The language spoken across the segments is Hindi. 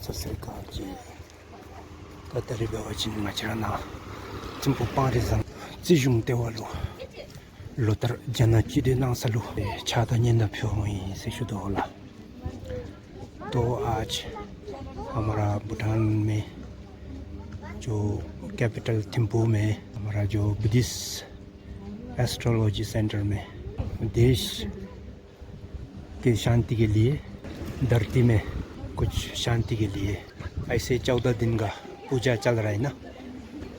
사슬까지 까다리 배워진 마치라나 전부 빠르상 지중 대화로 लोतर जनचिदे नासलु छाता निंदा फ्योई से शुद्ध होला। तो आज हमारा भूटान में जो कैपिटल थिम्पू में हमारा जो बुद्धिस्ट एस्ट्रोलॉजी सेंटर में देश के शांति के लिए, धरती में कुछ शांति के लिए ऐसे 14 दिन का पूजा चल रहा है ना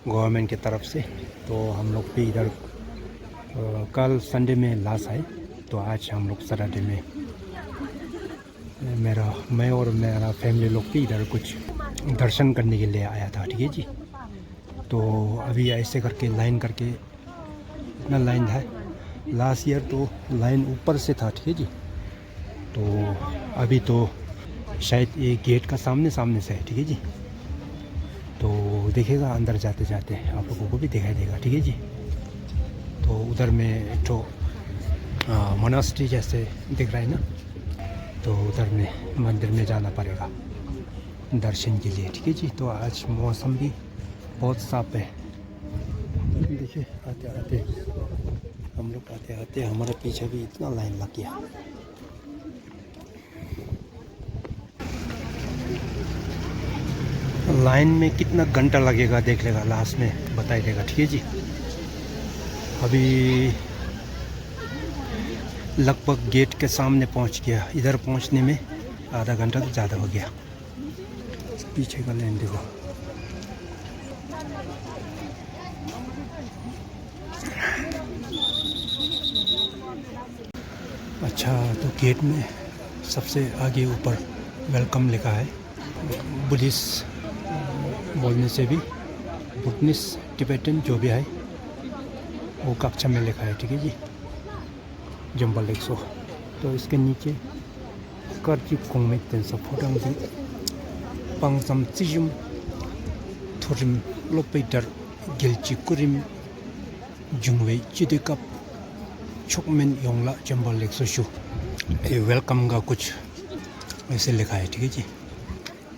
गवर्नमेंट की तरफ से। तो हम लोग भी इधर कल संडे में लास्ट है, तो आज हम लोग सैटरडे में मैं और मेरा फैमिली लोग भी इधर कुछ दर्शन करने के लिए आया था। ठीक है जी। तो अभी ऐसे करके लाइन करके इतना लाइन है। लास्ट ईयर तो लाइन ऊपर से था। ठीक है जी। तो अभी तो शायद ये गेट का सामने से है। ठीक है जी। तो देखेगा अंदर जाते जाते आप लोगों को भी दिखाई देगा। ठीक है जी। तो उधर में एक तो मोनास्ट्री जैसे दिख रहा है ना, तो उधर में मंदिर में जाना पड़ेगा दर्शन के लिए। ठीक है जी। तो आज मौसम भी बहुत साफ है। देखिए आते आते हम लोग हमारे पीछे भी इतना लाइन लग गया। लाइन में कितना घंटा लगेगा देख लेगा, लास्ट में बताई देगा। ठीक है जी। अभी लगभग गेट के सामने पहुंच गया। इधर पहुंचने में आधा घंटा तो ज़्यादा हो गया। पीछे का लाइन देखो। अच्छा, तो गेट में सबसे आगे ऊपर वेलकम लिखा है। बुद्धिस्ट बोलने से भी बुद्धिस्ट टिबेटन जो भी है वो कक्षा में लिखा है। ठीक है जी। जंबल 100। तो इसके नीचे कर्ची कोंग टेंसा फोटंग दी पंगसम चिजुम थोरिम लोपेटर गिलची कुरिम जुंगवे चिदिकप चुकमेन योंगला जंबल 100 शू। ये वेलकम का कुछ ऐसे लिखा है। ठीक है जी।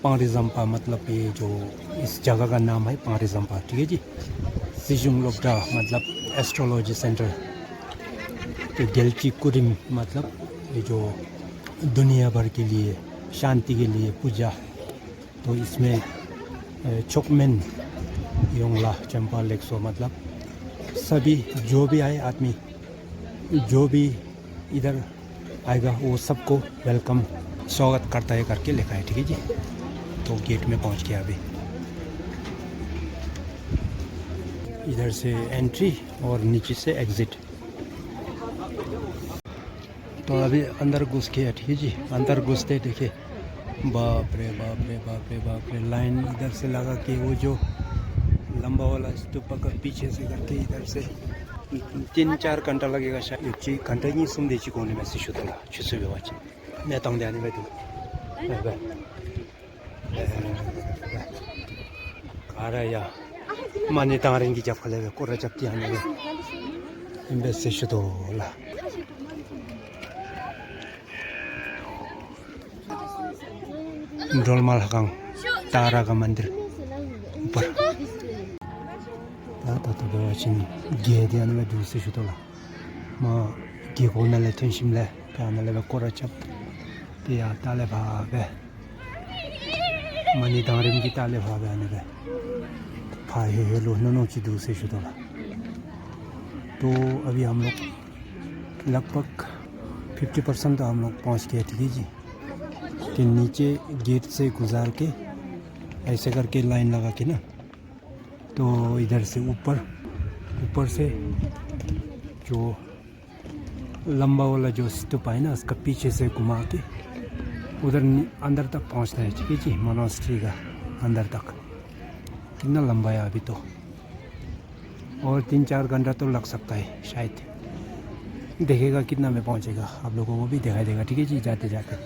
पांगरिजम्पा मतलब ये जो इस जगह का नाम है पांगरिजम्पा। ठीक है जी। सिजुंग लोकड़ा मतलब एस्ट्रोलॉजी सेंटर। तो गेल्ची कुरिम मतलब ये जो दुनिया भर के लिए शांति के लिए पूजा। तो इसमें चोकमेन योंगला चंपा 100 मतलब सभी जो भी आए आदमी जो भी इधर आएगा वो सबको वेलकम स्वागत करता है करके लिखा है। ठीक है जी। तो गेट में पहुंच गया। अभी इधर से एंट्री और नीचे से एग्जिट। तो अभी अंदर घुस गया। ठीक है जी। अंदर घुसते देखे बाप रे बाप रे बाप रे बाप रे, लाइन इधर से लगा के वो जो लंबा वाला स्तूप पकड़ पीछे से करके इधर से 3-4 घंटा लगेगा शायद। घंटा ही सुन दे कोने में से शुद्ध छुसे वाच मैं तंग देने में दूँ कार या माने तारेंगी जब फलेगा कोरा जब त्याने में इनमें से शुद्ध होला। डोलमाल हकांग तारा का मंदिर ऊपर ताता तो बेवाचिन गेदियान में दूसरे शुद्धला माँ गेकोना ले तुंशिमले प्याना ले कोरा जब त्या ताले भावे मनी तारें की ताले भावे आने गए भाई है लो नोची दूसरे शुद्धला। तो अभी हम लोग लगभग 50% हम लोग पहुँच गए। ठीक है जी। कि नीचे गेट से गुजार के ऐसे करके लाइन लगा के ना, तो इधर से ऊपर से जो लंबा वाला जो स्तूप है ना उसका पीछे से घुमा के उधर अंदर तक पहुंचना है। ठीक है जी। मोनास्ट्री का अंदर तक कितना लंबा है अभी तो, और 3-4 घंटा तो लग सकता है शायद। देखेगा कितना में पहुंचेगा, आप लोगों को भी दिखाई देगा। ठीक है जी। जाते जाते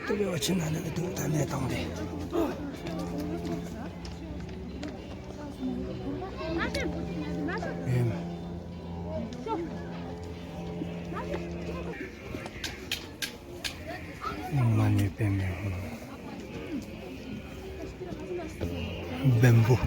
तो वे अच्छे नाने में दूंगा मैं ताऊंगे। Bamboo.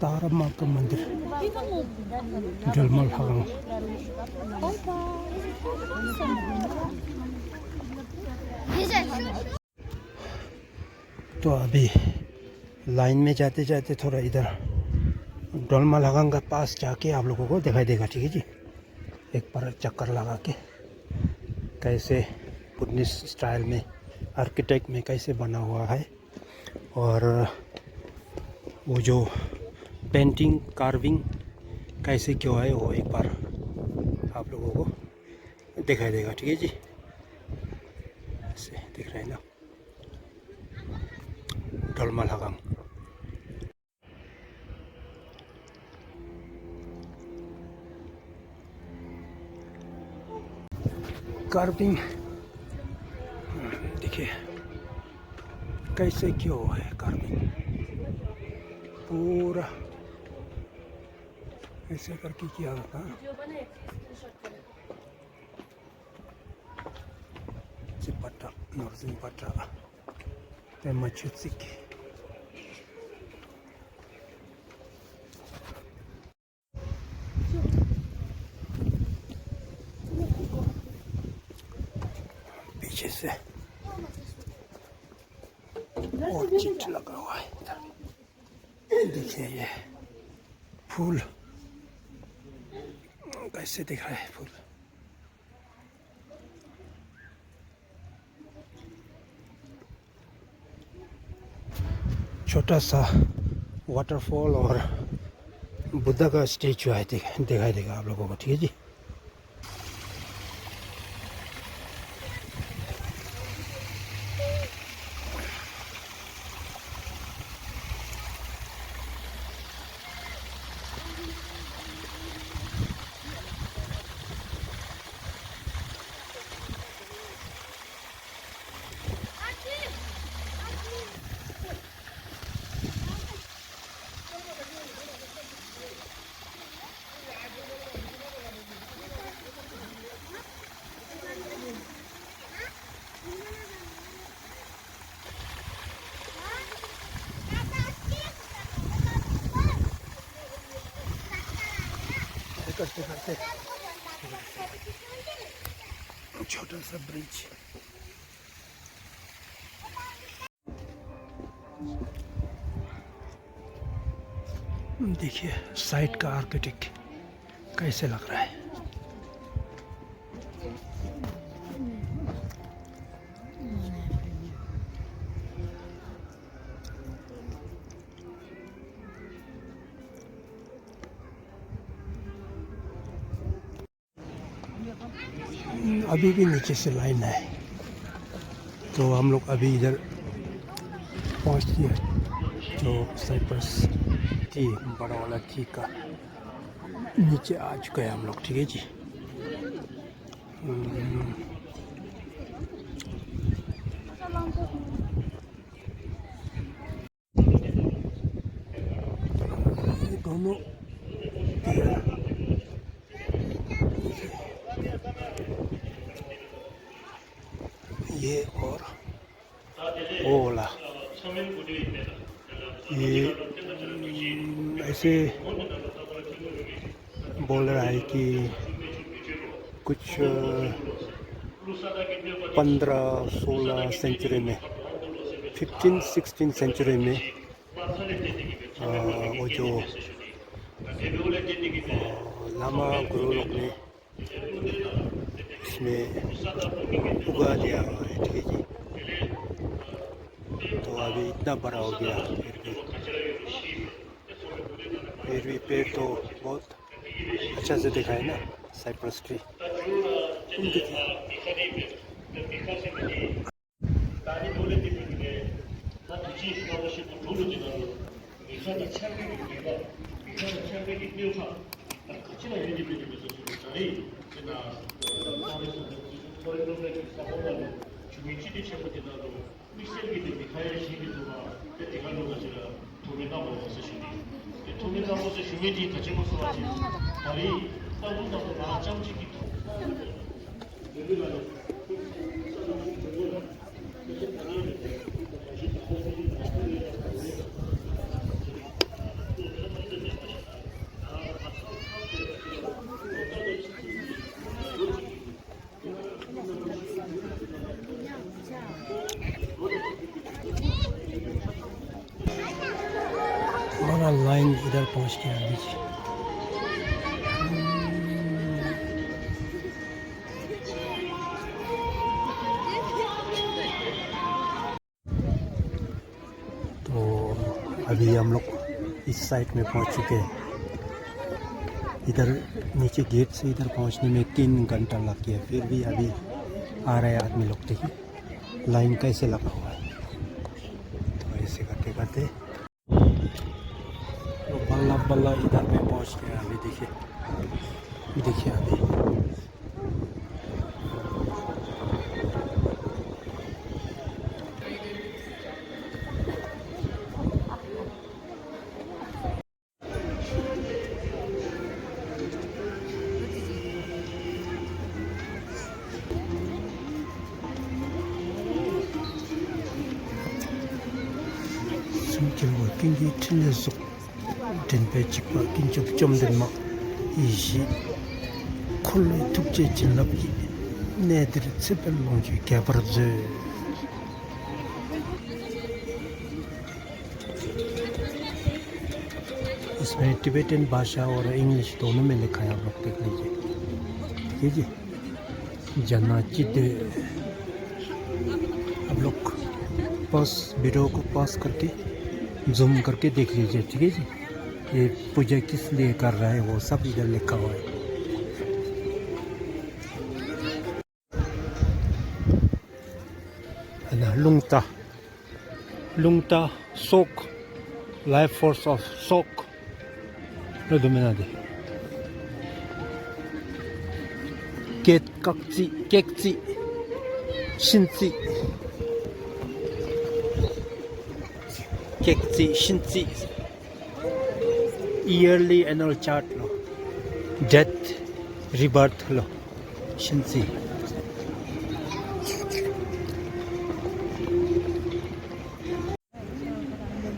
तारा माँ का मंदिर जलमल हरंग। तो अभी लाइन में जाते जाते थोड़ा इधर डोलमल हरंग का पास जाके आप लोगों को दिखाई देगा, ठीक है जी। एक बार चक्कर लगा के कैसे बुद्धिस्ट स्टाइल में आर्किटेक्ट में कैसे बना हुआ है, और वो जो पेंटिंग कार्विंग कैसे क्यों है वो एक बार आप लोगों को दिखाई देगा, ठीक है जी। ऐसे दिख रहा है ना डोलमल हरंग। कार्विंग देखिए कैसे क्यों है कार्विंग, पूरा ऐसे करके किया था। चिपटा नॉर्जिंग पटा मच्छुसिक पीछे से और चिट लगा हुआ है इधर। देखिए ये फूल कैसे दिख रहा है फूल। छोटा सा वाटरफॉल और बुद्धा का स्टैचू है, दिखाई देगा आप लोगों को, ठीक है जी। करते करते छोटा सा ब्रिज। देखिए साइड का आर्किटेक्ट कैसे लग रहा है। अभी भी नीचे से लाइन है, तो हम लोग अभी इधर पहुंच गए, जो साइप्रस टी बड़ा वाला टी का नीचे आ चुके हैं हम लोग, ठीक है जी। ये दोनों ये और ओला ये ऐसे बोल रहा है कि कुछ 15-16 सेंचुरी में 15-16 सेंचुरी में वो जो लामा गुरु लोग ने इसमें उगा दिया हुआ है, ठीक है जी। तो अभी इतना बड़ा हो गया, फिर भी पेड़ तो बहुत अच्छा से दिखा है ना, साइप्रस ट्री। हमारा लाइन इधर पहुंच गया अभी जी। तो अभी हम लोग इस साइड में पहुंच चुके हैं। इधर नीचे गेट से इधर पहुंचने में 3 घंटा लग गया, फिर भी अभी आ रहे आदमी लोग। देखिए लाइन कैसे लगा हुआ है। तो ऐसे करते करते तो बल्ला बल्ला इधर में पहुंच गया अभी। देखिए अभी 숨길고 낑기 틀려서 된배 직과 긴접 점들막 이시 콜로의 tuk제 진납기 내들이 스펠롱지 개버르즈 इसमें टिबेटन भाषा और इंग्लिश दोनों में लिखा है, आप लोग देख लीजिए। ठीक है जी, जनाचित आप लोग पास वीडियो को पास करके जूम करके देख लीजिए। ठीक है जी, ये पूजा किस लिए कर रहा है वो सब इधर लिखा हुआ है। लुंगता सोक लाइफ फोर्स ऑफ सोक dominante 객지 신지 객지 신지 yearly annual chart lo death rebirth lo 신지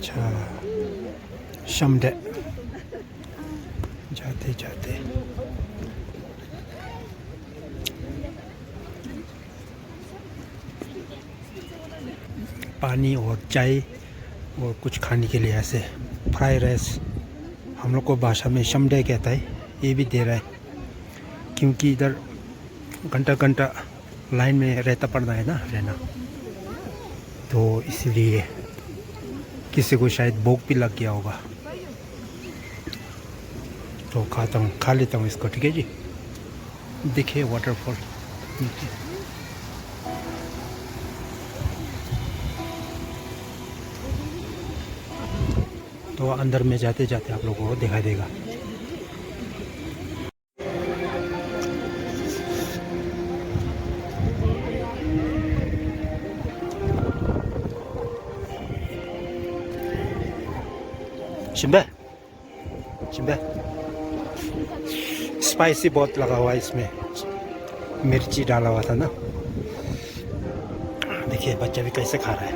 자 샴데 जाते जाते पानी और चाय और कुछ खाने के लिए ऐसे फ्राई राइस, हम लोग को भाषा में शमडे कहता है, ये भी दे रहा है। क्योंकि इधर घंटा घंटा लाइन में रहता पड़ना है ना, रहना, तो इसलिए किसी को शायद भूख भी लग गया होगा, तो खा लेता हूँ इसको। ठीक है जी, देखिए वाटरफॉल नीचे। तो अंदर में जाते जाते आप लोगों को दिखाई देगा। शिंबे स्पाइसी बहुत लगा हुआ है, इसमें मिर्ची डाला हुआ था ना। देखिए बच्चा भी कैसे खा रहा है।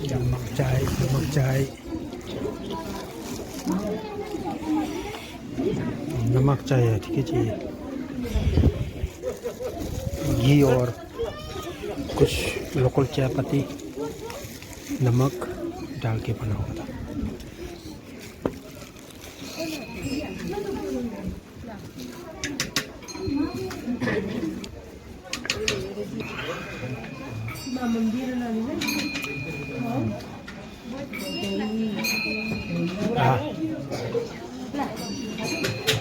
नमक चाय नमक चाहिए, ठीक है जी। घी और कुछ लोकल चाय पत्ती नमक डाल के बना हुआ था।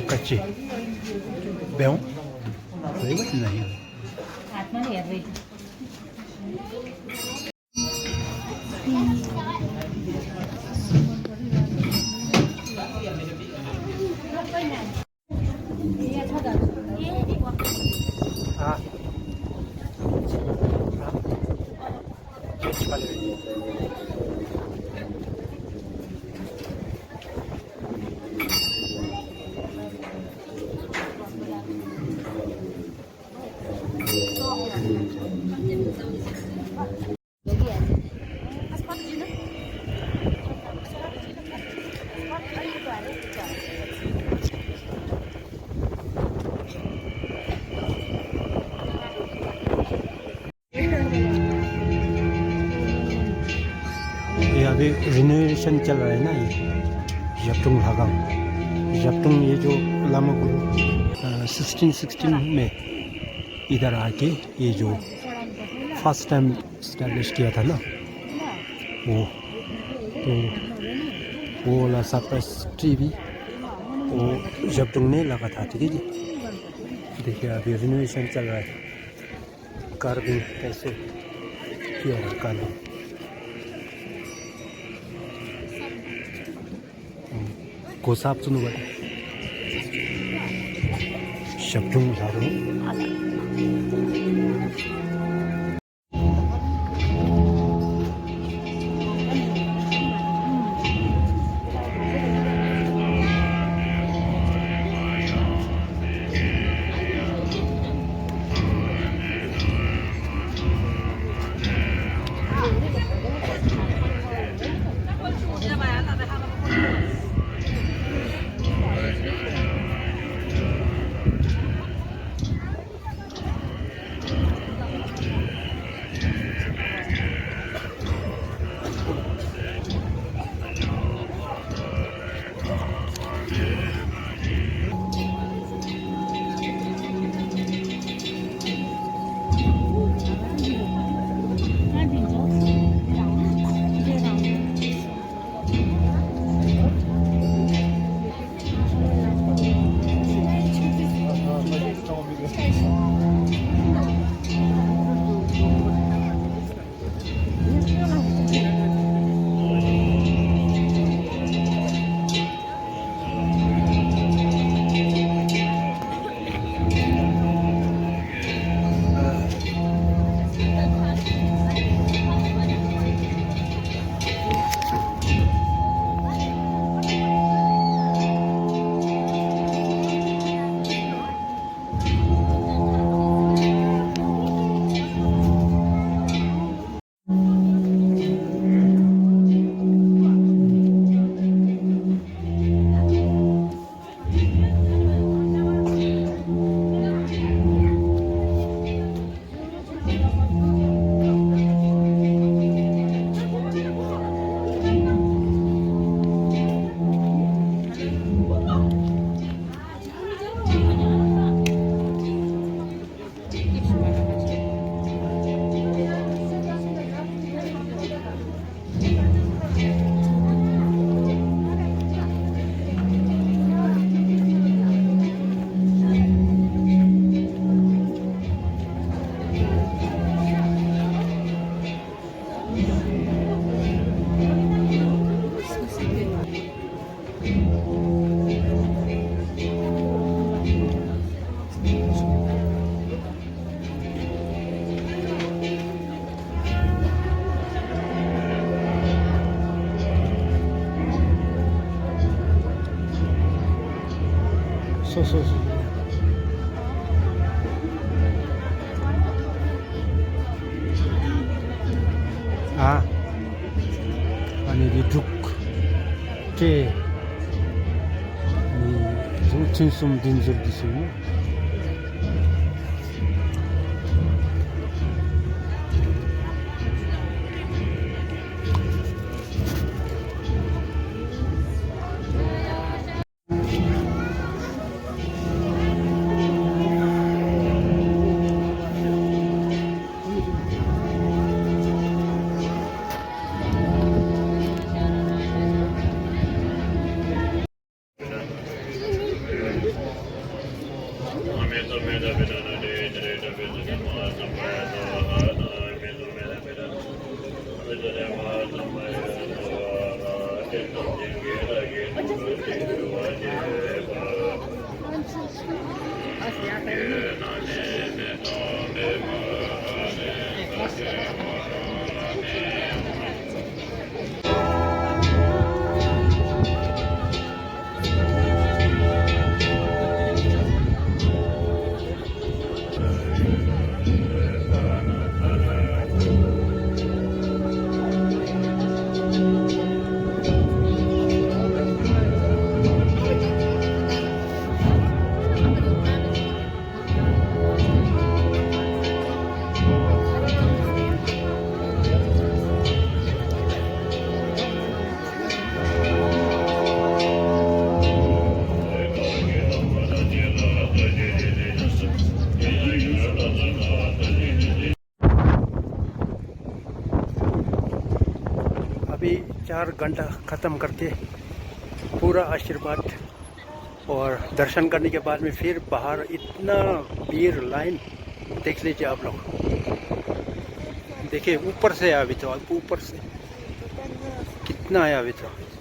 कच्ची बेहूं नहीं ये अभी रिनोवेशन चल रहा है ना, ये जपटुंग हागाम। जपटुंग ये जो लामा गुरु 1616 में इधर आके ये जो फर्स्ट टाइम इस्टेब्लिश किया था ना, वो तो वो वाला सरप्राइज ट्री भी वो जपटुंग ने लगा था, ठीक है जी। देखिए अभी रिनोवेशन चल रहा है। कार्विंग कैसे किया है, कार्विंग 고사 주는 거야. 샵중 사로.そうあ아니 이 죽게 이 진숨 딘술 기술. अभी 4 घंटा ख़त्म करके पूरा आशीर्वाद और दर्शन करने के बाद में फिर बाहर इतना भीड़ लाइन देख लीजिए आप लोग। देखिए ऊपर से आया अभी तो, ऊपर से कितना आया अभी तो।